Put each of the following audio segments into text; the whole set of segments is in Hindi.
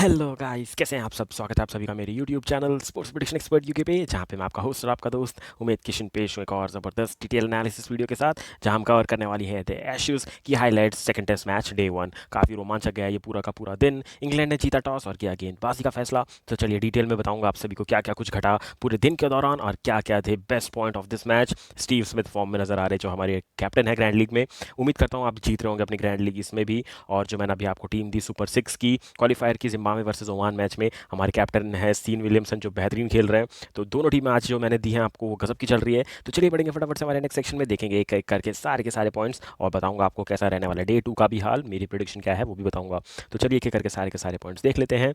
हेलो गाइस, कैसे हैं आप सब। स्वागत है आप सभी का मेरे YouTube channel sports prediction expert UK पे, जहां पे मैं आपका होस्ट और आपका दोस्त उमेद किशन पेश हूं एक और ज़बरदस्त डिटेल एनालिसिस वीडियो के साथ, जहां हम कवर करने वाली है द एशेज की highlights second test match day 1। काफ़ी रोमांचक गया ये पूरा का पूरा दिन। इंग्लैंड ने जीता टॉस और किया गेंदबाजी का फैसला। तो चलिए डिटेल में बताऊंगा आप सभी को क्या क्या कुछ घटा पूरे दिन के दौरान और क्या क्या थे best point of this match. Steve Smith form में नजर आ रहे जो हमारे कैप्टन है ग्रैंड लीग में। उम्मीद करता हूँ आप जीत रहे होंगे अपनी ग्रैंड लीग इसमें भी। और जो मैंने अभी आपको टीम दी सुपर सिक्स की क्वालिफायर की जिम्बाब्वे वर्सेस ओमान मैच में, हमारे कैप्टन है सीन विलियमसन जो बेहतरीन खेल रहे हैं। तो दोनों टीमें आज जो मैंने दी हैं आपको वो गजब की चल रही है। तो चलिए बढ़ेंगे फटाफट से हमारे नेक्स्ट सेक्शन में, देखेंगे एक एक करके सारे के सारे पॉइंट्स और बताऊंगा आपको कैसा रहने वाला डे 2 का भी हाल, मेरी प्रिडिक्शन क्या है वो भी बताऊंगा। तो चलिए एक एक करके सारे के सारे पॉइंट्स देख लेते हैं।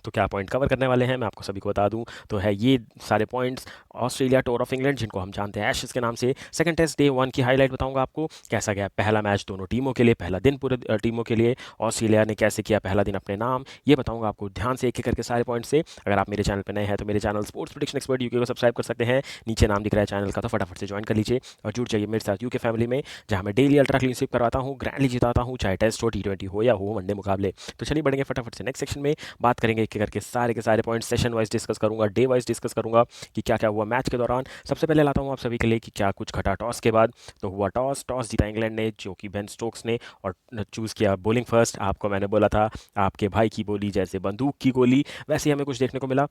तो क्या पॉइंट कवर करने वाले हैं मैं आपको सभी को बता दूं, तो है ये सारे points. Australia tour of England, जिनको हम जानते हैं एशेज के नाम से, सेकंड टेस्ट डे 1 की हाईलाइट बताऊंगा आपको। कैसा गया पहला मैच दोनों टीमों के लिए, पहला दिन पूरे टीमों के लिए। ऑस्ट्रेलिया ने कैसे किया पहला दिन अपने नाम, ये बताऊंगा आपको ध्यान से एक एक करके सारे पॉइंट से। अगर आप मेरे चैनल पर नए हैं तो मेरे channel sports prediction expert UK को सब्सक्राइब कर सकते हैं। नीचे नाम दिख रहा है चैनल का, तो फटाफट से ज्वाइन कर लीजिए और जुड़ जाइए मेरे साथ यूके फैमिली में, जहां मैं डेली अल्ट्रा क्लीन स्वीप करवाता हूँ, ग्रैंडली जिताता हूँ, चाहे टेस्ट हो, T20 हो या हो वनडे मुकाबले। तो चलिए बढ़ेंगे फटाफट से नेक्स्ट सेक्शन में, बात करेंगे एक एक करके सारे के सारे पॉइंट। सेशन वाइज डिस्कस करूंगा, डे वाइज डिस्कस करूंगा कि क्या क्या हुआ मैच के दौरान। सबसे पहले लाता हूं आप सभी के लिए कि क्या कुछ घटा टॉस के बाद। तो हुआ टॉस, टॉस जीता इंग्लैंड ने, जो कि बेन स्टोक्स ने, और चूज़ किया बॉलिंग फर्स्ट। आपको मैंने बोला था आपके भाई की बोली जैसे बंदूक की गोली, वैसे ही हमें कुछ देखने को मिला।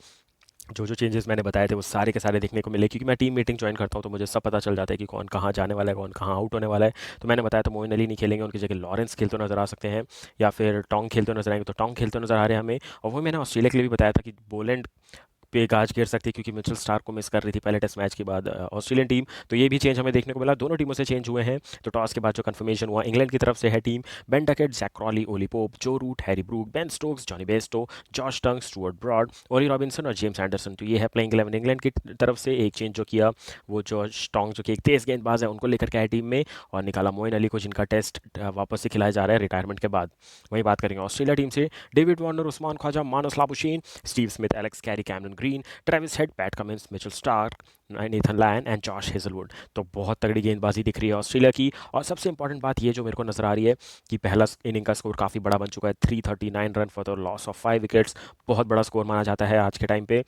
जो जो चेंजेस मैंने बताए थे वो सारे के सारे देखने को मिले, क्योंकि मैं टीम मीटिंग ज्वाइन करता हूँ तो मुझे सब पता चल जाता है कि कौन कहाँ जाने वाला है, कौन कहाँ आउट होने वाला है। तो मैंने बताया तो मोइन अली नहीं खेलेंगे, उनकी जगह लॉरेंस खेलते नजर आ सकते हैं, या फिर टोंग खेलते नजर आएंगे, तो टोंग खेलते नजर आ रहे हैं हमें। और वो मैंने ऑस्ट्रेलिया के लिए भी बताया था कि बोलेंड पे गाज घेर सकती है, क्योंकि मिचेल स्टार्क को मिस कर रही थी पहले टेस्ट मैच के बाद ऑस्ट्रेलियन टीम। तो ये भी चेंज हमें देखने को मिला, दोनों टीमों से चेंज हुए हैं। तो टॉस के बाद जो कंफर्मेशन हुआ, इंग्लैंड की तरफ से है team Ben Duckett, Jack Crawley, Ollie Pope, Joe Root, Harry Brook, Ben Stokes, Jonny Bairstow, Josh Tongue, Stuart Broad, Ollie Robinson और जेम्स एंडरसन। तो ये है प्लेइंग 11 इंग्लैंड की तरफ से। एक चेंज जो किया वो जॉश टोंग, जो कि एक तेज गेंदबाज है, उनको लेकर के आए टीम में, और निकाला मोइन अली को, जिनका टेस्ट वापस से खिलाया जा रहा है रिटायरमेंट के बाद। वहीं बात करेंगे ऑस्ट्रेलिया टीम से, David Warner, Usman Khawaja, Marnus Labuschagne, Steve Smith, Alex Carey, Cameron Green, Travis Head, Pat Cummins, Mitchell Starc, Nathan Lyon and Josh Hazlewood. तो बहुत तगड़ी गेंदबाजी दिख रही है ऑस्ट्रेलिया की। और सबसे इंपॉर्टेंट बात ये जो मेरे को नजर आ रही है कि पहला इनिंग का स्कोर काफ़ी बड़ा बन चुका है, 339 run for the loss of 5 wickets. बहुत बड़ा स्कोर माना जाता है आज के टाइम पे।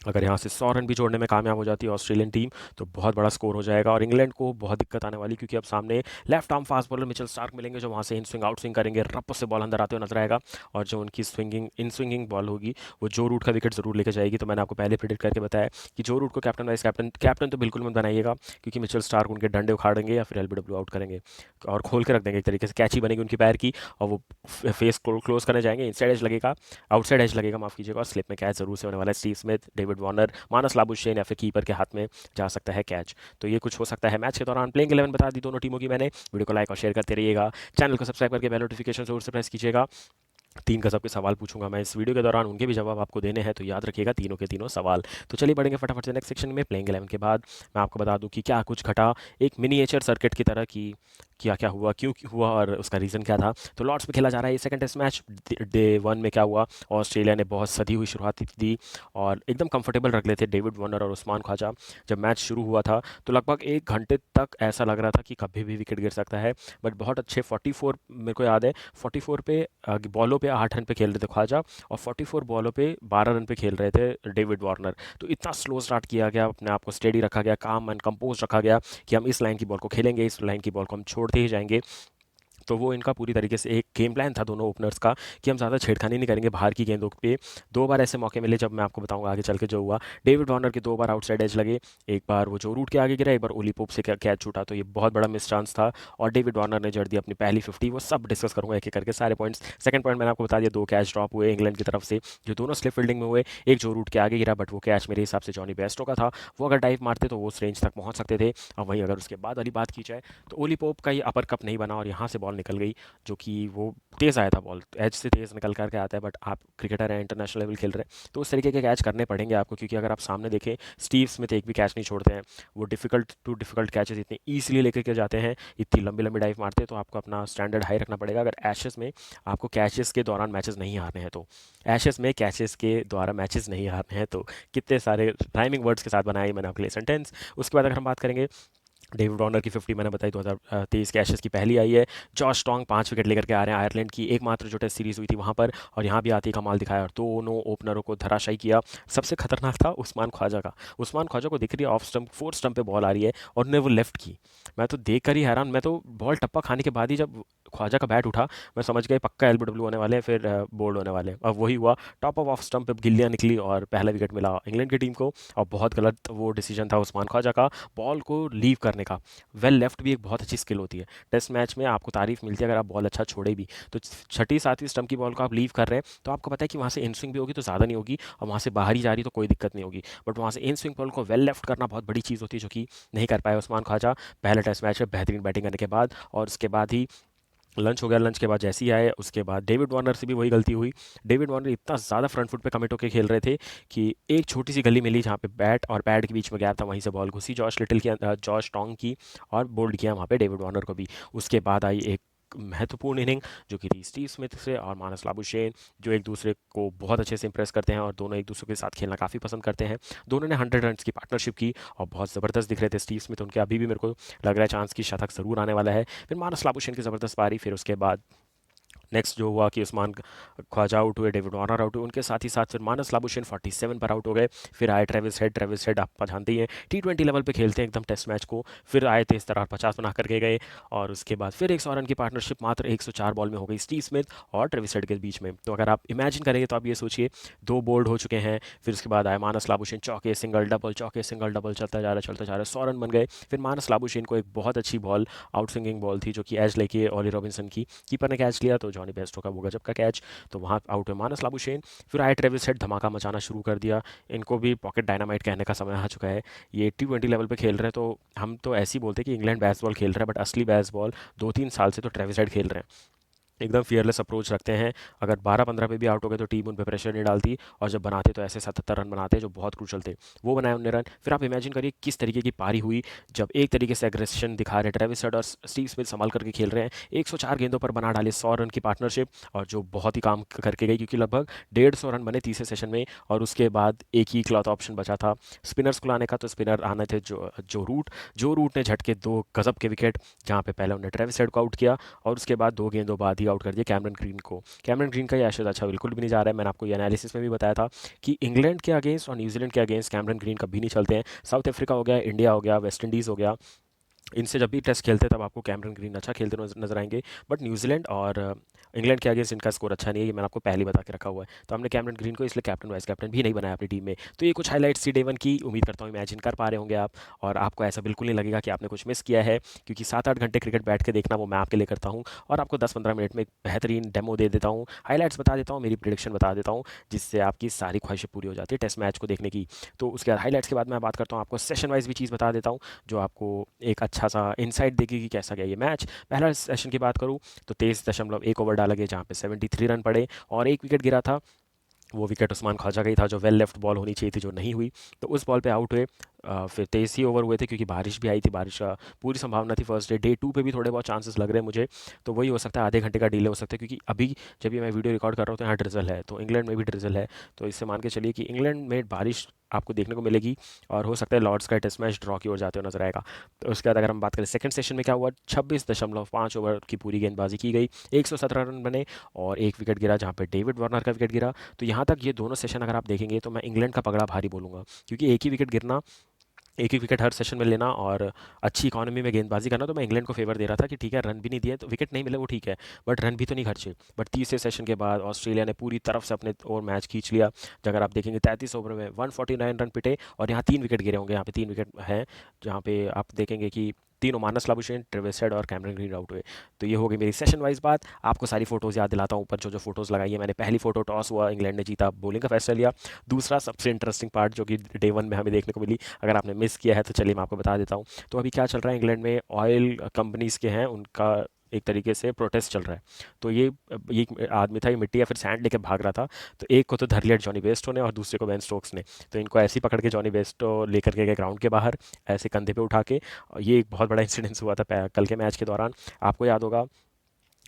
अगर यहाँ से 100 रन भी जोड़ने में कामयाब हो जाती है ऑस्ट्रेलियन टीम, तो बहुत बड़ा स्कोर हो जाएगा और इंग्लैंड को बहुत दिक्कत आने वाली, क्योंकि अब सामने left arm fast bowler Mitchell Starc मिलेंगे, जो वहाँ से इन स्विंग आउट स्विंग करेंगे, रप से बॉल अंदर आते हुए नजर आएगा। और जो उनकी स्विंगिंग इन स्विंगिंग बॉल होगी वो जो रूट का विकेट जरूर लेके जाएगी। तो मैंने आपको पहले प्रिडिक्ट करके बताया कि जो रूट को कैप्टन वाइस कैप्टन कैप्टन तो बिल्कुल मत बनाइएगा, क्योंकि मिचेल स्टार्क उनके डंडे उखाड़ेंगे या फिर एलबीडब्ल्यू आउट करेंगे और खोल के रख देंगे, एक तरीके से कैची बनेगी उनकी पैर की, और वो फेस क्लोज करने जाएंगे, इनसाइड एज लगेगा, आउटसाइड एज लगेगा माफ कीजिएगा, और स्लिप में कैच जरूर से होने वाला है। Steve Smith, David Warner, Marnus Labuschagne या फिर कीपर के हाथ में जा सकता है कैच। तो ये कुछ हो सकता है मैच के दौरान। प्लेइंग 11 बता दी दोनों टीमों की मैंने। वीडियो को लाइक और शेयर करते रहिएगा, चैनल को सब्सक्राइब करके बेल नोटिफिकेशन जरूर से प्रेस कीजिएगा। 3 गजब के सवाल पूछूंगा मैं इस वीडियो के दौरान, उनके भी जवाब आपको देने हैं, तो याद रखिएगा तीनों के तीनों सवाल। तो चलिए बढ़ेंगे फटाफट से नेक्स्ट सेक्शन में। प्लेइंग 11 के बाद मैं आपको बता दूं कि क्या कुछ घटा, एक मिनिएचर सर्किट की तरह की क्या क्या हुआ, क्यों हुआ और उसका रीज़न क्या था। तो लॉर्ड्स में खेला जा रहा है ये सेकंड टेस्ट मैच। डे 1 में क्या हुआ, ऑस्ट्रेलिया ने बहुत सदी हुई शुरुआत दी और एकदम कंफर्टेबल रख लेते डेविड वार्नर और उस्मान ख्वाजा। जब मैच शुरू हुआ था तो लगभग 1 घंटे तक ऐसा लग रहा था कि कभी भी विकेट गिर सकता है, बट बहुत अच्छे 44, मेरे को याद है 44 पे बॉलों पे 8 रन पे खेल रहे थे ख्वाजा, और 44 बॉलों पे 12 रन पे खेल रहे थे डेविड वार्नर। तो इतना स्लो स्टार्ट किया गया, अपने आप को स्टेडी रखा गया, काम एंड कंपोज रखा गया कि हम इस लाइन की बॉल को खेलेंगे, इस लाइन की बॉल को हम छोड़ते ही जाएंगे। तो वो इनका पूरी तरीके से एक गेम प्लान था दोनों ओपनर्स का, कि हम ज़्यादा छेड़खानी नहीं करेंगे बाहर की गेंदों पे। 2 बार ऐसे मौके मिले, जब मैं आपको बताऊंगा आगे चल के जो हुआ। डेविड वार्नर के 2 बार आउटसाइड एज लगे, एक बार वो जो रूट के आगे गिरा, एक बार ओली पोप से कैच छूटा, तो ये बहुत बड़ा मिस चांस था। और डेविड वार्नर ने जड़ दी अपनी पहली 50। वो सब डिस्कस करूंगा एक एक करके सारे पॉइंट्स। सेकंड पॉइंट मैंने आपको बता दिया, 2 कैच ड्रॉप हुए इंग्लैंड की तरफ से, जो दोनों स्लिप फील्डिंग में हुए। एक जो रूट के आगे गिरा, बट वो कैच मेरे हिसाब से जॉनी बेस्टो का था, वो अगर डाइव मारते तो वो उस रेंज तक पहुंच सकते थे। और वहीं अगर उसके बाद वाली बात की जाए तो ओली पोप का ये अपर कप नहीं बना और यहाँ से बॉल निकल गई, जो कि वो तेज़ आया था, बॉल एज से तेज़ निकल करके आता है, बट आप क्रिकेटर हैं, इंटरनेशनल लेवल खेल रहे हैं, तो उस तरीके के कैच करने पड़ेंगे आपको। क्योंकि अगर आप सामने देखें, स्टीव स्मिथ एक भी कैच नहीं छोड़ते हैं, वो डिफिकल्ट टू डिफिकल्ट कैचेस इतने ईजिली लेकर के जाते हैं, इतनी लंबी लंबी डाइव मारते हैं, तो आपको अपना स्टैंडर्ड हाई रखना पड़ेगा। अगर एशेस में आपको कैचेस के दौरान मैचेस नहीं हारने हैं तो, एशेस में कैचेस के द्वारा मैचेस नहीं हारने हैं तो, कितने सारे राइमिंग वर्ड्स के साथ बनाए मैंने आपके लिए सेंटेंस। उसके बाद अगर हम बात करेंगे डेविड वार्नर की 50 मैंने बताई 2023 के एशेज़ की पहली आई है। जॉश स्ट्रॉन्ग 5 विकेट लेकर के आ रहे हैं। आयरलैंड की एकमात्र जो टेस्ट सीरीज़ हुई थी वहाँ पर, और यहाँ भी आते ही कमाल दिखाया और दोनों ओपनरों को धराशायी किया। सबसे खतरनाक था उस्मान ख्वाजा का। उस्मान ख्वाजा को दिख रही है ऑफ स्टंप, फोर्थ स्टंप पे बॉल आ रही है और उन्होंने वो लेफ्ट की। मैं तो देख कर ही हैरान, मैं तो बॉल टप्पा खाने के बाद ही जब ख्वाजा का बैट उठा, मैं समझ गया पक्का एलबीडब्ल्यू होने वाले हैं, फिर बोल्ड होने वाले हैं। अब वही हुआ, टॉप ऑफ स्टंप पे गिल्लियाँ निकली और पहला विकेट मिला इंग्लैंड की टीम को। और बहुत गलत वो डिसीजन था उस्मान ख्वाजा का, बॉल को लीव करने का। वेल लेफ्ट भी एक बहुत अच्छी स्किल होती है। टेस्ट मैच में आपको तारीफ मिलती है अगर आप बॉल अच्छा छोड़े भी। तो छठी सातवीं स्टंप की बॉल को आप लीव कर रहे हैं तो आपको पता है कि वहाँ से इन स्विंग भी होगी तो ज़्यादा नहीं होगी, और वहाँ से बाहर ही जा रही तो कोई दिक्कत नहीं होगी। बट वहाँ से इन स्विंग बॉल को वेल लेफ्ट करना बहुत बड़ी चीज़ होती है, जो कि नहीं कर पाए उस्मान ख्वाजा पहले टेस्ट मैच में बेहतरीन बैटिंग करने के बाद। और उसके बाद ही लंच हो गया, लंच के बाद जैसे ही आए उसके बाद डेविड वार्नर से भी वही गलती हुई। डेविड वार्नर इतना ज़्यादा फ्रंट फुट पे कमिट होकर खेल रहे थे कि एक छोटी सी गली मिली जहाँ पे बैट और पैड के बीच में गैप था, वहीं से बॉल घुसी जॉश लिटिल की, जॉश टोंग की, और बोल्ड किया वहाँ पे डेविड वार्नर को भी। उसके बाद आई एक महत्वपूर्ण इनिंग जो कि थी स्टीव स्मिथ से और मानस लाबुशेन, जो एक दूसरे को बहुत अच्छे से इंप्रेस करते हैं और दोनों एक दूसरे के साथ खेलना काफ़ी पसंद करते हैं। दोनों ने 100 रन्स की पार्टनरशिप की और बहुत ज़बरदस्त दिख रहे थे स्टीव स्मिथ। उनके अभी भी मेरे को लग रहा है चांस की शतक ज़रूर आने वाला है। फिर मानस लाबुशेन की ज़बरदस्त पारी, फिर उसके बाद नेक्स्ट जो हुआ कि उस्मान ख्वाजा आउट हुए, डेविड वार्नर आउट हुए, उनके साथ ही साथ फिर मानस लाबुशेन 47 पर आउट हो गए। फिर आए ट्रेविस हेड। ट्रेविस हेड आप जानते ही हैं T20 लेवल पे खेलते हैं एकदम टेस्ट मैच को। फिर आए तेज तर्रार 50 बना करके गए, और उसके बाद फिर 100 रन की पार्टनरशिप मात्र 104 बॉल में हो गई स्टीव स्मिथ और ट्रेविस हेड के बीच में। तो अगर आप इमेजिन करेंगे तो आप ये सोचिए, दो बोल्ड हो चुके हैं, फिर उसके बाद आए मानस लाबुशेन, चौके सिंगल डबल, चौके सिंगल डबल, चलता जा रहा है चलता जा रहा है, 100 रन बन गए। फिर मानस लाबुशेन को एक बहुत अच्छी बॉल, आउट स्विंगिंग बॉल थी जो कि एज लेके ऑली रॉबिन्सन की, कीपर ने कैच लिया तो जॉनी बेस्टो का वो गजब का कैच, तो वहाँ आउट हुए मानस लाबुशेन। फिर आए ट्रेविस हेड, धमाका मचाना शुरू कर दिया। इनको भी पॉकेट डायनामाइट कहने का समय आ चुका है। ये T20 लेवल पे खेल रहे हैं, तो हम तो ऐसे ही बोलते हैं कि इंग्लैंड बेसबॉल खेल रहा है, बट असली बेसबॉल 2-3 साल से तो ट्रेविस हेड खेल रहे हैं। एकदम फियरलेस अप्रोच रखते हैं। अगर 12-15 पे भी आउट हो गए तो टीम उन पे प्रेशर नहीं डालती, और जब बनाते तो ऐसे 77 रन बनाते जो बहुत क्रूशल थे। वो बनाए उन्होंने रन। फिर आप इमेजिन करिए किस तरीके की पारी हुई, जब एक तरीके से एग्रेशन दिखा रहे ट्रेविस हेड और स्टीव स्मिथ संभाल करके खेल रहे हैं। 104 गेंदों पर बना डाले 100 रन की पार्टनरशिप, और जो बहुत ही काम करके गई, क्योंकि लगभग 150 रन बने तीसरे सेशन में। और उसके बाद एक ही इकलौता ऑप्शन बचा था स्पिनर्स को लाने का, तो स्पिनर आने थे जो रूट ने झटके दो गजब के विकेट, जहाँ पे पहले उन्होंने ट्रेविस हेड को आउट किया और उसके बाद 2 गेंदों बाद ही आउट कर दिया कैमरन ग्रीन को। कैमरन ग्रीन का ये एशेज अच्छा बिल्कुल भी नहीं जा रहा है। मैंने आपको ये एनालिसिस में भी बताया था कि इंग्लैंड के अगेंस्ट और न्यूजीलैंड के अगेंस्ट कैमरन ग्रीन कभी नहीं चलते हैं। साउथ अफ्रीका हो गया, इंडिया हो गया, वेस्ट इंडीज़ हो गया, इनसे जब भी टेस्ट खेलते हैं तब आपको कैमरन ग्रीन अच्छा खेलते नजर आएंगे। बट न्यूजीलैंड और इंग्लैंड के अगेंस्ट इनका स्कोर अच्छा नहीं है, ये मैंने आपको पहले ही बता के रखा हुआ है। तो हमने कैमरन ग्रीन को इसलिए कैप्टन वाइस कैप्टन भी नहीं बनाया अपनी टीम में। तो ये कुछ हाइलाइट्स थी डे 1 की, उम्मीद करता हूँ इमेजिन कर पा रहे होंगे आप, और आपको ऐसा बिल्कुल नहीं लगेगा कि आपने कुछ मिस किया है, क्योंकि 7-8 घंटे क्रिकेट बैठ के देखना वो मैं आपके लिए करता हूँ, और आपको 10-15 मिनट में एक बेहतरीन डेमो दे देता हूँ, हाईलाइट्स बता देता हूँ, मेरी प्रिडिक्शन बता देता हूँ, जिससे आपकी सारी ख्वाहिशें पूरी हो जाती है टेस्ट मैच को देखने की। तो उसके बाद हाईलाइट्स के बाद मैं बात करता हूँ, आपको सेशन वाइज भी चीज़ बता देता हूँ जो आपको एक अच्छा सा इंसाइट देगी कि कैसा गया ये मैच। पहला सेशन की बात करूँ तो 23.1 ओवर डाला गया, जहाँ पे 73 रन पड़े और एक विकेट गिरा था। वो विकेट उस्मान ख्वाजा का ही था, जो वेल लेफ्ट बॉल होनी चाहिए थी, जो नहीं हुई। तो उस बॉल पे आउट हुए। फिर 23 ही ओवर हुए थे, क्योंकि बारिश भी आई थी, बारिश का पूरी संभावना थी फर्स्ट डे 2 पे भी थोड़े बहुत चांसेस लग रहे हैं मुझे। तो वही हो सकता है, आधे घंटे का डिले हो सकता है, क्योंकि अभी जब ये मैं वीडियो रिकॉर्ड कर रहा हूँ तो यहाँ ड्रिजल है, तो इंग्लैंड में भी ड्रिजल है। तो इससे मान के चलिए कि इंग्लैंड में बारिश आपको देखने को मिलेगी, और हो सकता है लॉर्ड्स का टेस्ट मैच ड्रॉ की ओर जाते हुए नजर आएगा। तो उसके बाद अगर हम बात करें सेकंड सेशन में क्या हुआ, 26.5 ओवर की पूरी गेंदबाजी की गई, 117 रन बने और एक विकेट गिरा, जहाँ पे डेविड वार्नर का विकेट गिरा। तो यहाँ तक ये दोनों सेशन अगर आप देखेंगे तो मैं इंग्लैंड का पगड़ा भारी बोलूँगा, क्योंकि एक ही विकेट गिरना, एक ही विकेट हर सेशन में लेना और अच्छी इकोनॉमी में गेंदबाजी करना, तो मैं इंग्लैंड को फेवर दे रहा था कि ठीक है, रन भी नहीं दिए तो विकेट नहीं मिले वो ठीक है, बट रन भी तो नहीं खर्चे। बट तीसरे सेशन के बाद ऑस्ट्रेलिया ने पूरी तरफ से अपने ओवर मैच खींच लिया। अगर आप देखेंगे 33 ओवर में 149 रन पिटे, और यहाँ 3 विकेट गिरे होंगे, यहाँ पे 3 विकेट हैं, जहाँ पे आप देखेंगे कि तीनों मानस लाबुशेन, ट्रेविस हेड और कैमरन ग्रीन आउट हुए। तो ये हो गई मेरी सेशन वाइज बात। आपको सारी फोटोज़ याद दिलाता हूँ, ऊपर जो जो फोटोज़ लगाई है मैंने। पहली फोटो, टॉस हुआ, इंग्लैंड ने जीता, बॉलिंग का फैसला लिया। दूसरा सबसे इंटरेस्टिंग पार्ट जो कि डे 1 में हमें देखने को मिली, अगर आपने मिस किया है तो चलिए मैं आपको बता देता हूँ। तो अभी क्या चल रहा है, इंग्लैंड में ऑयल कंपनीज़ के हैं, उनका एक तरीके से प्रोटेस्ट चल रहा है। तो ये एक आदमी था, ये मिट्टी या फिर सैंड लेके भाग रहा था। तो एक को तो धर लिया जॉनी बेस्टो ने और दूसरे को बेन स्टोक्स ने। तो इनको ऐसे ही पकड़ के जॉनी बेस्टो लेकर के गए ग्राउंड के बाहर, ऐसे कंधे पे उठा के। ये एक बहुत बड़ा इंसिडेंस हुआ था कल के मैच के दौरान। आपको याद होगा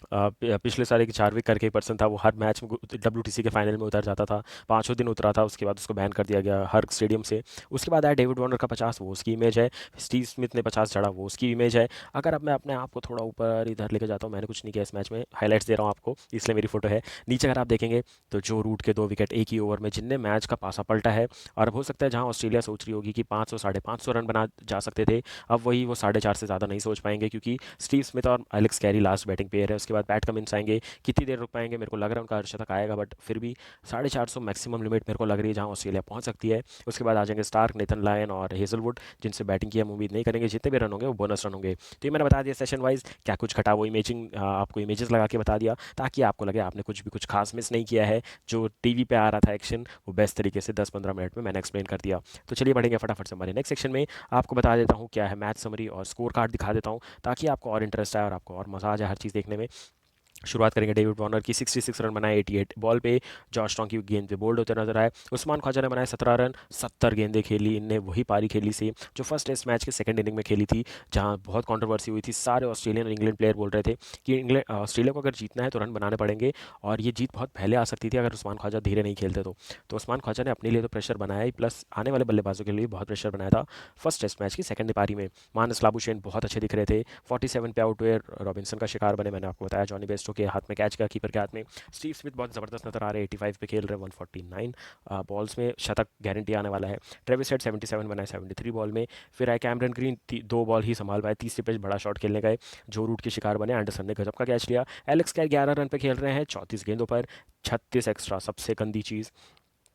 पिछले साल एक चार्विक करके एक पर्सन था, वो हर मैच में WTC के फाइनल में उतर जाता था, पाँचों दिन उतरा था, उसके बाद उसको बैन कर दिया गया हर स्टेडियम से। उसके बाद आया डेविड वार्नर का 50, वो उसकी इमेज है। स्टीव स्मिथ ने 50 चढ़ा, वो उसकी इमेज है। अगर अब मैं अपने आप को थोड़ा ऊपर इधर लेकर जाता हूँ, मैंने कुछ नहीं किया इस मैच में, हाईलाइट्स दे रहा हूँ आपको, इसलिए मेरी फोटो है नीचे। अगर आप देखेंगे तो जो रूट के 2 विकेट एक ही ओवर में, जिनने मैच का पासा पलटा है। और अब हो सकता है जहाँ ऑस्ट्रेलिया सोच रही होगी कि 500 550 रन बना जा सकते थे, अब वही वो 4.5 से ज़्यादा नहीं सोच पाएंगे, क्योंकि स्टीव स्मिथ और Alex Carey last batting pair है। उसके बाद पैट कमिंस आएंगे, कितनी देर रुक पाएंगे, मेरे को लग रहा है उनका अर्धशतक आएगा, बट फिर भी 450 मैक्सिमम लिमिट मेरे को लग रही है जहाँ ऑस्ट्रेलिया पहुंच सकती है। उसके बाद आ जाएंगे स्टार्क, नेथन लायन और हेजलवुड, जिनसे बैटिंग की हम उम्मीद नहीं करेंगे, जितने भी रन होंगे वो बोनस रन होंगे। तो ये मैंने बता दिया सेशन वाइज, क्या कुछ घटा वो इमेजिंग, आपको इमेजेस लगा के बता दिया, ताकि आपको लगे आपने कुछ भी कुछ खास मिस नहीं किया है। जो टीवी पे आ रहा था एक्शन, वो बेस्ट तरीके से 10-15 मिनट में मैंने एक्सप्लेन कर दिया। तो चलिए बढ़ेंगे फटाफट से हमारे नेक्स्ट सेक्शन में। आपको बता देता हूँ क्या है मैच समरी और स्कोर कार्ड दिखा देता हूँ, ताकि आपको और इंटरेस्ट आए और आपको और मज़ा आ जाए हर चीज़ देखने में। शुरुआत करेंगे डेविड वार्नर की, 66 रन बनाए 88 बॉल पे। जॉश टोंग की गेंद पे बोल्ड होते नजर आए। उस्मान ख्वाजा ने बनाए 17 रन, 70 गेंदें खेली, इनने वही पारी खेली सी जो फर्स्ट टेस्ट मैच के सेकंड इनिंग में खेली थी, जहां बहुत कंट्रोवर्सी हुई थी। सारे ऑस्ट्रेलियन और इंग्लैंड प्लेयर बोल रहे थे कि इंग्लैंड ऑस्ट्रेलिया को अगर जीतना है तो रन बनाने पड़ेंगे, और ये जीत बहुत पहले आ सकती थी अगर उस्मान ख्वाजा धीरे नहीं खेलते तो उस्मान ख्वाजा ने अपने लिए तो प्रेशर बनाया ही, प्लस आने वाले बल्लेबाजों के लिए बहुत प्रेशर बनाया था फर्स्ट टेस्ट मैच की सेकंड पारी में। मानस लाबुशेन बहुत अच्छे दिख रहे थे, 47 पे आउट हुए, रॉबिन्सन का शिकार बने, मैंने आपको बताया। जॉनी बेस्टो के हाथ में कैच का, कीपर के हाथ में। स्टीव स्मिथ बहुत ज़बरदस्त नजर आ रहे हैं, 85 पे खेल रहे हैं, 149 बॉल्स में शतक गारंटी आने वाला है। ट्रेविस हेड 77 बनाए 73 बॉल में। फिर आए कैमरन ग्रीन, 2 बॉल ही संभाल पाए, तीसरे पे बड़ा शॉट खेलने गए, जो रूट के शिकार बने। एंडरसन ने गजब का कैच लिया। एलेक्स कैर 11 रन पे खेल रहे हैं 34 गेंदों पर, 36 एक्स्ट्रा, सबसे गंदी चीज़।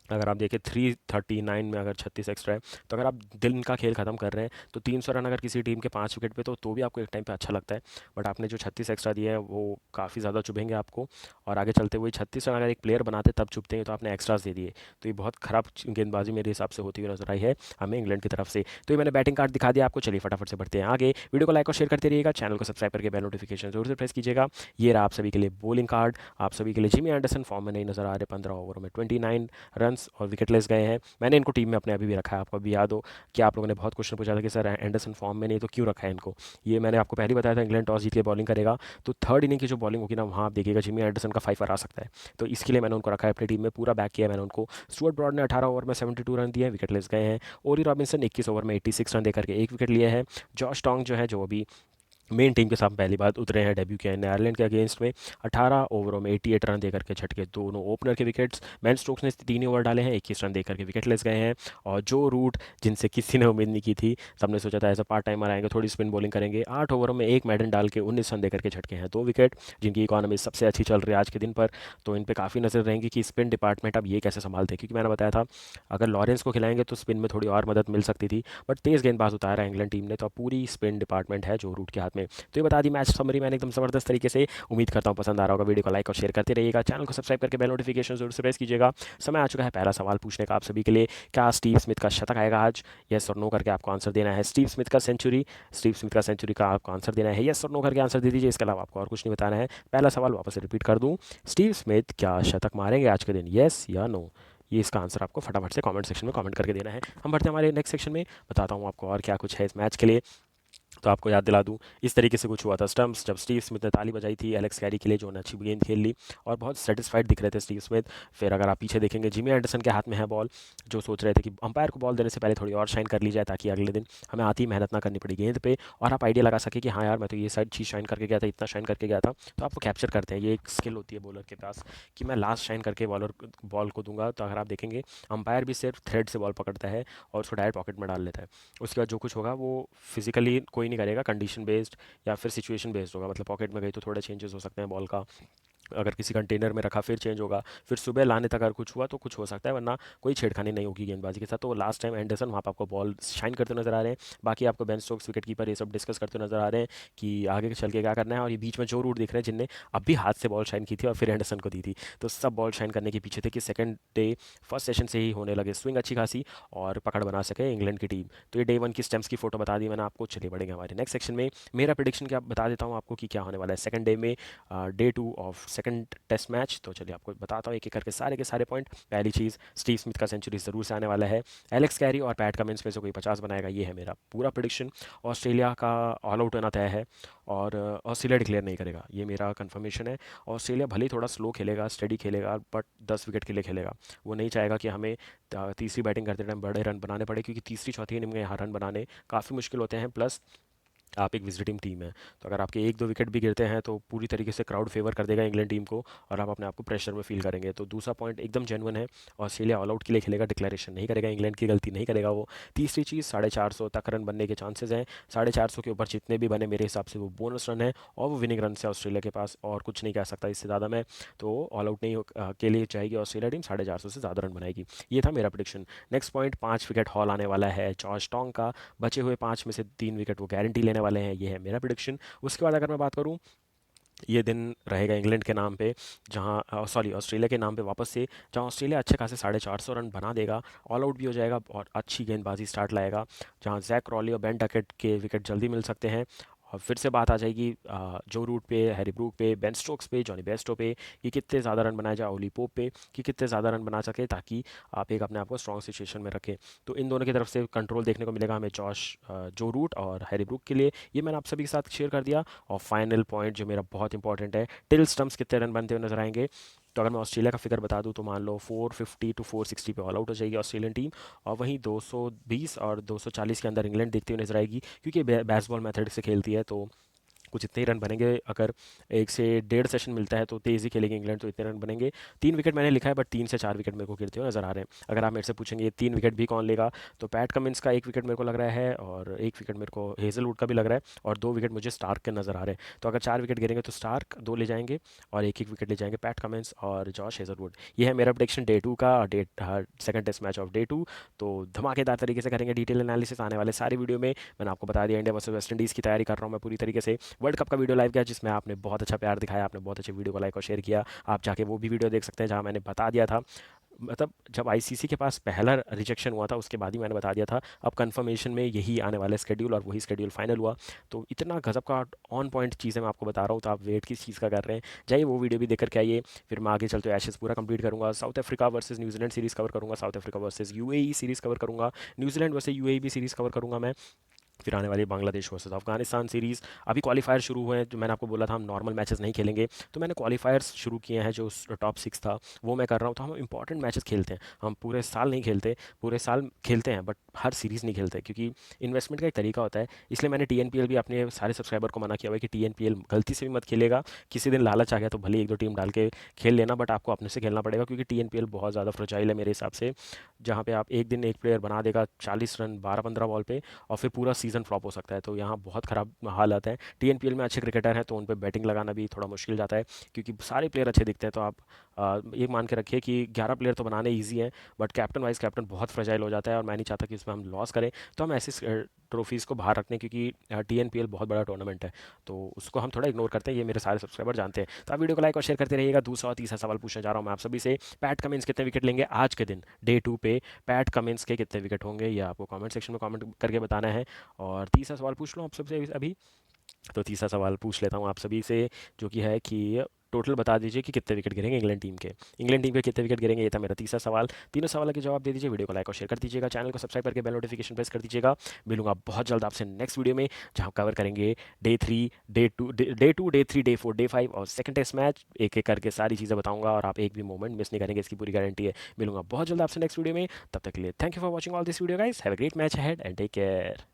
अगर आप देखें 339 में अगर 36 एक्स्ट्रा है, तो अगर आप दिन का खेल खत्म कर रहे हैं तो 300 रन अगर किसी टीम के 5 विकेट पे, तो भी आपको एक टाइम पे अच्छा लगता है। बट आपने जो 36 एक्स्ट्रा दिए हैं वो काफ़ी ज़्यादा चुभेंगे आपको, और आगे चलते हुए 36 रन अगर एक प्लेयर बनाते तब चुभते हैं, तो आपने एक्स्ट्रास दे दिए। तो ये बहुत खराब गेंदबाजी मेरे हिसाब से होती हुई नजर आई है हमें इंग्लैंड की तरफ से। तो ये मैंने बैटिंग कार्ड दिखा दिया आपको। चलिए फटाफट से बढ़ते हैं आगे, वीडियो को लाइक और शेयर करते रहिएगा, चैनल को सब्सक्राइब करके बेल नोटिफिकेशन जरूर से प्रेस कीजिएगा। ये रहा आप सभी के लिए बॉलिंग कार्ड। आप सभी के लिए जिमी एंडरसन फॉर्म में नहीं नजर आ रहे, 15 ओवरों में 29 रन्स और विकेटलेस गए हैं। मैंने इनको टीम में अपने अभी भी रखा है, आपको अभी याद हो कि आप लोगों ने बहुत क्वेश्चन पूछा था कि सर एंडरसन फॉर्म में नहीं तो क्यों रखा है इनको। ये मैंने आपको पहले ही बताया था, इंग्लैंड टॉस जीत के बॉलिंग करेगा, तो थर्ड इनिंग की जो बॉलिंग होगी ना, वहाँ आप देखिएगा जिमी एंडरसन का 5 आ सकता है। तो इसके लिए मैंने उनको रखा है अपनी टीम में, पूरा बैक किया है मैंने उनको। स्टुअर्ट ब्रॉड ने 18 ओवर में 72 रन दिए, विकेटलेस गए हैं। ओरी रॉबिन्सन 21 ओवर में 86 रन देकर के 1 विकेट लिए हैं। जॉश टोंग जो है, जो अभी मेन टीम के साथ पहली बार उतरे हैं, डेब्यू किया है आयरलैंड के अगेंस्ट में, 18 ओवरों में 88 रन देकर के झटके दोनों ओपनर के विकेट्स। बेन स्टोक्स ने 3 ओवर डाले हैं, 21 रन देकर के विकेट लेस गए हैं। और जो रूट, जिनसे किसी ने उम्मीद नहीं की थी, सबने सोचा था एज अ पार्ट टाइमर आएंगे, थोड़ी स्पिन बॉलिंग करेंगे, 8 ओवरों में एक मैडन डाल के 19 रन देकर के झटके हैं 2 विकेट, जिनकी इकॉनमी सबसे अच्छी चल रही है आज के दिन पर। तो इन पर काफ़ी नजर रहेंगी कि स्पिन डिपार्टमेंट अब ये कैसे संभालते हैं, क्योंकि मैंने बताया था अगर लॉरेंस को खिलाएंगे तो स्पिन में थोड़ी और मदद मिल सकती थी, बट तेज़ गेंदबाज उतारा है इंग्लैंड टीम ने, तो अब पूरी स्पिन डिपार्टमेंट है जो रूट के हाथ में। तो ये बता दी मैच समरी मैंने एकदम ज़बरदस्त तरीके से। उम्मीद करता हूँ पसंद आ रहा होगा, वीडियो को लाइक और शेयर करते रहिएगा, चैनल को सब्सक्राइब करके बेल नोटिफिकेशन जरूर से प्रेस कीजिएगा। समय आ चुका है पहला सवाल पूछने का आप सभी के लिए, क्या स्टीव स्मिथ का शतक आएगा आज? यस और नो करके आपको आंसर देना है। स्टीव स्मिथ का सेंचुरी का आपको आंसर देना है, यस और नो करके आंसर दे दीजिए, इसके अलावा आपको और कुछ नहीं बताना है। पहला सवाल वापस से रिपीट कर दूँ, स्टीव स्मिथ क्या शतक मारेंगे आज के दिन, यस या नो? ये इसका आंसर आपको फटाफट से कमेंट सेक्शन में कमेंट करके देना है। हम बढ़ते हैं हमारे नेक्स्ट सेक्शन में, बताता हूँ आपको और क्या कुछ है इस मैच के लिए। तो आपको याद दिला दूं, इस तरीके से कुछ हुआ था स्टम्प्स, जब स्टीव स्मिथ ने ताली बजाई थी एलेक्स कैरी के लिए, जो ने अच्छी गेंद खेल ली और बहुत सेटिस्फाइड दिख रहे थे स्टीव स्मिथ। फिर अगर आप पीछे देखेंगे, जिमी एंडरसन के हाथ में है बॉल, जो सोच रहे थे कि अंपायर को बॉल देने से पहले थोड़ी और शाइन कर ली जाए, ताकि अगले दिन हमें आती मेहनत ना करनी पड़ी गेंद पे, और आप आइडिया लगा सके कि हाँ यार मैं तो ये साइड चीज़ शाइन करके गया था, इतना शाइन करके गया था। तो आप वो कैप्चर करते हैं, ये एक स्किल होती है बॉलर के पास, कि मैं लास्ट शाइन करके बॉल को दूंगा। तो अगर आप देखेंगे, अंपायर भी सिर्फ थ्रेड से बॉल पकड़ता है और उसको डायरेक्ट पॉकेट में डाल लेता है। उसके बाद जो कुछ होगा वो फिजिकली कोई नहीं करेगा, कंडीशन बेस्ड या फिर सिचुएशन बेस्ड होगा। मतलब पॉकेट में गई तो थोड़े चेंजेस हो सकते हैं बॉल का, अगर किसी कंटेनर में रखा फिर चेंज होगा, फिर सुबह लाने तक अगर कुछ हुआ तो कुछ हो सकता है, वरना कोई छेड़खानी नहीं होगी गेंदबाजी के साथ। तो लास्ट टाइम एंडरसन वहाँ पर आपको बॉल शाइन करते नजर आ रहे हैं। बाकी आपको बेन स्टोक्स विकेट कीपर ये सब डिस्कस करते नजर आ रहे हैं कि आगे चल के क्या करना है। और ये बीच में जो रूट दिख रहे हैं जिनने अब भी हाथ से बॉल शाइन की थी और फिर एंडरसन को दी थी, तो सब बॉल शाइन करने के पीछे थे कि सेकंड डे फर्स्ट सेशन से ही होने लगे स्विंग अच्छी खासी और पकड़ बना सके इंग्लैंड की टीम। तो ये डे 1 की स्टेम्स की फोटो बता दी मैंने आपको। चलिए बढ़ेंगे हमारे नेक्स्ट सेक्शन में। मेरा प्रिडिक्शन क्या बता देता हूँ आपको कि क्या होने वाला है सेकंड डे में, day 2 of second test match. तो चलिए आपको बताता हूँ एक एक करके सारे के सारे पॉइंट। पहली चीज़, स्टीव स्मिथ का सेंचुरी ज़रूर से आने वाला है। एलेक्स कैरी और पैट कमिंस में से कोई 50 बनाएगा, ये है मेरा पूरा प्रिडिक्शन। ऑस्ट्रेलिया का ऑल आउट होना तय है और ऑस्ट्रेलिया डिक्लेयर नहीं करेगा, ये मेरा कंफर्मेशन है। ऑस्ट्रेलिया भले ही थोड़ा स्लो खेलेगा, स्टडी खेलेगा, बट 10 विकेट के लिए खेलेगा। वो नहीं चाहेगा कि हमें तीसरी बैटिंग करते टाइम बड़े रन बनाने पड़े, क्योंकि तीसरी चौथी इनिंग में यहाँ रन बनाने काफ़ी मुश्किल होते हैं। प्लस आप एक विजिटिंग टीम है, तो अगर आपके एक दो विकेट भी गिरते हैं तो पूरी तरीके से क्राउड फेवर कर देगा इंग्लैंड टीम को और आप अपने आप को प्रेशर में फील करेंगे। तो दूसरा पॉइंट एकदम जेन्युइन है, ऑस्ट्रेलिया ऑल आउट के लिए खेलेगा, डिक्लेरेशन नहीं करेगा, इंग्लैंड की गलती नहीं करेगा वो। तीसरी चीज़, 450 तक रन बनने के चांसेस हैं। 450 के ऊपर जितने भी बने मेरे हिसाब से वो बोनस रन है और वो विनिंग रन से ऑस्ट्रेलिया के पास, और कुछ नहीं कह सकता इससे ज़्यादा मैं। तो ऑल आउट नहीं के लिए जाएगी ऑस्ट्रेलिया टीम, 450 से ज़्यादा रन बनाएगी। ये था मेरा prediction. Next point, 5 wicket haul आने वाला है जॉर्ज टोंग का। बचे हुए 5 में से 3 विकेट वो गारंटी लेने वाले हैं, ये है मेरा प्रिडिक्शन। उसके बाद अगर मैं बात करूँ, ये दिन रहेगा इंग्लैंड के नाम पे, जहाँ सॉरी ऑस्ट्रेलिया के नाम पे वापस से, जहाँ ऑस्ट्रेलिया अच्छे खासे 450 रन बना देगा, ऑल आउट भी हो जाएगा और अच्छी गेंदबाजी स्टार्ट लाएगा, जहाँ जैक क्रॉली और बेन डकेट के विकेट जल्दी मिल सकते हैं। और फिर से बात आ जाएगी जो रूट पे, हैरी ब्रूक पे, बेन स्टोक्स पे, जॉनी बेस्टो पे, कि कितने ज़्यादा रन बनाए जाए, ओली पोप पे कि कितने ज़्यादा रन बना सके, ताकि आप एक अपने आप को स्ट्रॉन्ग सिचुएशन में रखें। तो इन दोनों की तरफ से कंट्रोल देखने को मिलेगा हमें, जो रूट और हैरी ब्रूक के लिए। ये मैंने आप सभी के साथ शेयर कर दिया। और फाइनल पॉइंट जो मेरा बहुत इंपॉर्टेंट है, टिल स्टम्प्स कितने रन बनते हुए नजर आएंगे। तो अगर मैं ऑस्ट्रेलिया का फिगर बता दूं तो मान लो 450 टू 460 पे ऑल आउट हो जाएगी ऑस्ट्रेलियन टीम, और वहीं 220 और 240 के अंदर इंग्लैंड देखते हुए नजर आएगी, क्योंकि बेसबॉल मेथड से खेलती है। तो कुछ इतने ही रन बनेंगे। अगर 1 से 1.5 सेशन मिलता है तो तेज़ी खेलेंगे इंग्लैंड, तो इतने रन बनेंगे। 3 विकेट मैंने लिखा है, बट 3 से 4 विकेट मेरे को गिरते हुए नजर आ रहे हैं। अगर आप मेरे से पूछेंगे ये 3 विकेट भी कौन लेगा, तो पैट कमिंस का 1 विकेट मेरे को लग रहा है, और 1 विकेट मेरे को हेजलवुड का भी लग रहा है, और 2 विकेट मुझे स्टार्क के नज़र आ रहे हैं। तो अगर 4 विकेट गिरेंगे तो स्टार्क 2 ले जाएंगे, और एक एक विकेट ले जाएंगे पैट कमिंस और जॉश हेजलवुड। ये है मेरा प्रेडिक्शन डे 2 का, second test match of day 2। तो धमाकेदार तरीके से करेंगे डिटेल एनालिसिस आने वाले सारी वीडियो में। मैंने आपको बता दिया इंडिया वर्सेस वेस्ट इंडीज़ की तैयारी कर रहा हूँ मैं पूरी तरीके से। वर्ल्ड कप का वीडियो लाइव गया, जिसमें आपने बहुत अच्छा प्यार दिखाया, आपने बहुत अच्छे वीडियो को लाइक और शेयर किया। आप जाके वो भी वीडियो देख सकते हैं, जहाँ मैंने बता दिया था, मतलब जब आईसीसी के पास पहला रिजेक्शन हुआ था उसके बाद ही मैंने बता दिया था, अब कंफर्मेशन में यही आने वाला स्केड्यूल, और वही स्केड्यूल फाइनल हुआ। तो इतना गजब का ऑन पॉइंट चीज़ें मैं आपको बता रहा हूँ, तो आप वेट किस चीज़ का कर रहे हैं, जाइए वो वीडियो भी देख करके आइए। फिर मैं आगे चलते एशेज़ पूरा कंप्लीट करूँगा, south Africa versus New Zealand series cover करूँगा, south Africa versus UAE series cover करूँगा, न्यूजीलैंड वर्सेस यूएई भी सीरीज़ कवर करूँगा मैं। फिर आने वाली बांग्लादेश वर्सेस अफगानिस्तान सीरीज़। अभी क्वालिफायर शुरू हुए हैं, जो मैंने आपको बोला था हम नॉर्मल मैचेस नहीं खेलेंगे, तो मैंने क्वालिफायर्स शुरू किए हैं, जो टॉप 6 था वो मैं कर रहा हूँ। तो हम इंपॉर्टेंट मैचेस खेलते हैं, हम पूरे साल नहीं खेलते, पूरे साल खेलते हैं बट हर सीरीज़ नहीं खेलते, क्योंकि इन्वेस्टमेंट का एक तरीका होता है। इसलिए मैंने टीएनपीएल भी अपने सारे सब्सक्राइबर को मना किया हुआ है कि टीएनपीएल गलती से भी मत खेलेगा। किसी दिन लालच आ गया तो भले एक दो टीम डाल के खेल लेना, बट आपको अपने से खेलना पड़ेगा, क्योंकि टीएनपीएल बहुत ज़्यादा फ्रजाइल है मेरे हिसाब से, जहाँ पे आप एक दिन एक प्लेयर बना देगा 40 रन 12-15 बॉल पे, और फिर पूरा सीज़न फ्लॉप हो सकता है। तो यहाँ बहुत ख़राब हालात हैं। टीएनपीएल में अच्छे क्रिकेटर हैं तो उन पे बैटिंग लगाना भी थोड़ा मुश्किल जाता है, क्योंकि सारे प्लेयर अच्छे दिखते हैं। तो आप ये मान के रखिए कि 11 प्लेयर तो बनाने ईजी हैं, बट कैप्टन वाइस कैप्टन बहुत फ्रजाइल हो जाता है, और मैं नहीं चाहता कि उसमें हम लॉस करें। तो हम ऐसे ट्रॉफीज़ को बाहर रखते हैं, क्योंकि टीएनपीएल बहुत बड़ा टूर्नामेंट है, तो उसको हम थोड़ा इग्नोर करते हैं, ये मेरे सारे सब्सक्राइबर जानते हैं। तो आप वीडियो को लाइक और शेयर करते रहिएगा। दूसरा और तीसरा सवाल पूछने जा रहा हूँ मैं आप सभी से, पैट कमिंस कितने विकेट लेंगे आज के दिन डे 2 पे, पैट कमिंस के कितने विकेट होंगे, ये आपको कमेंट सेक्शन में कमेंट करके बताना है। और तीसरा सवाल पूछ लूँ आप सबसे अभी। तो तीसरा सवाल पूछ लेता हूँ आप सभी से, जो कि है कि टोटल बता दीजिए कि कितने विकेट गिरेंगे इंग्लैंड टीम के कितने विकेट गिरेंगे, ये था मेरा तीसरा सवाल। तीनों सवाल के जवाब दे दीजिए, वीडियो को लाइक और शेयर कर दीजिएगा, चैनल को सब्सक्राइब करके बेल नोटिफिकेशन प्रेस कर दीजिएगा। मिलूंगा बहुत जल्द आपसे नेक्स्ट वीडियो में, जहां कवर करेंगे डे 3 डे 4 डे 5 और सेकंड टेस्ट मैच। एक एक करके सारी चीज़ें बताऊंगा, और आप एक भी मोमेंट मिस नहीं करेंगे, इसकी पूरी गारंटी है। मिलूंगा बहुत जल्द आपसे नेक्स्ट वीडियो में, तब तक के लिए thank you for watching all this video guys, have a great match ahead and take care.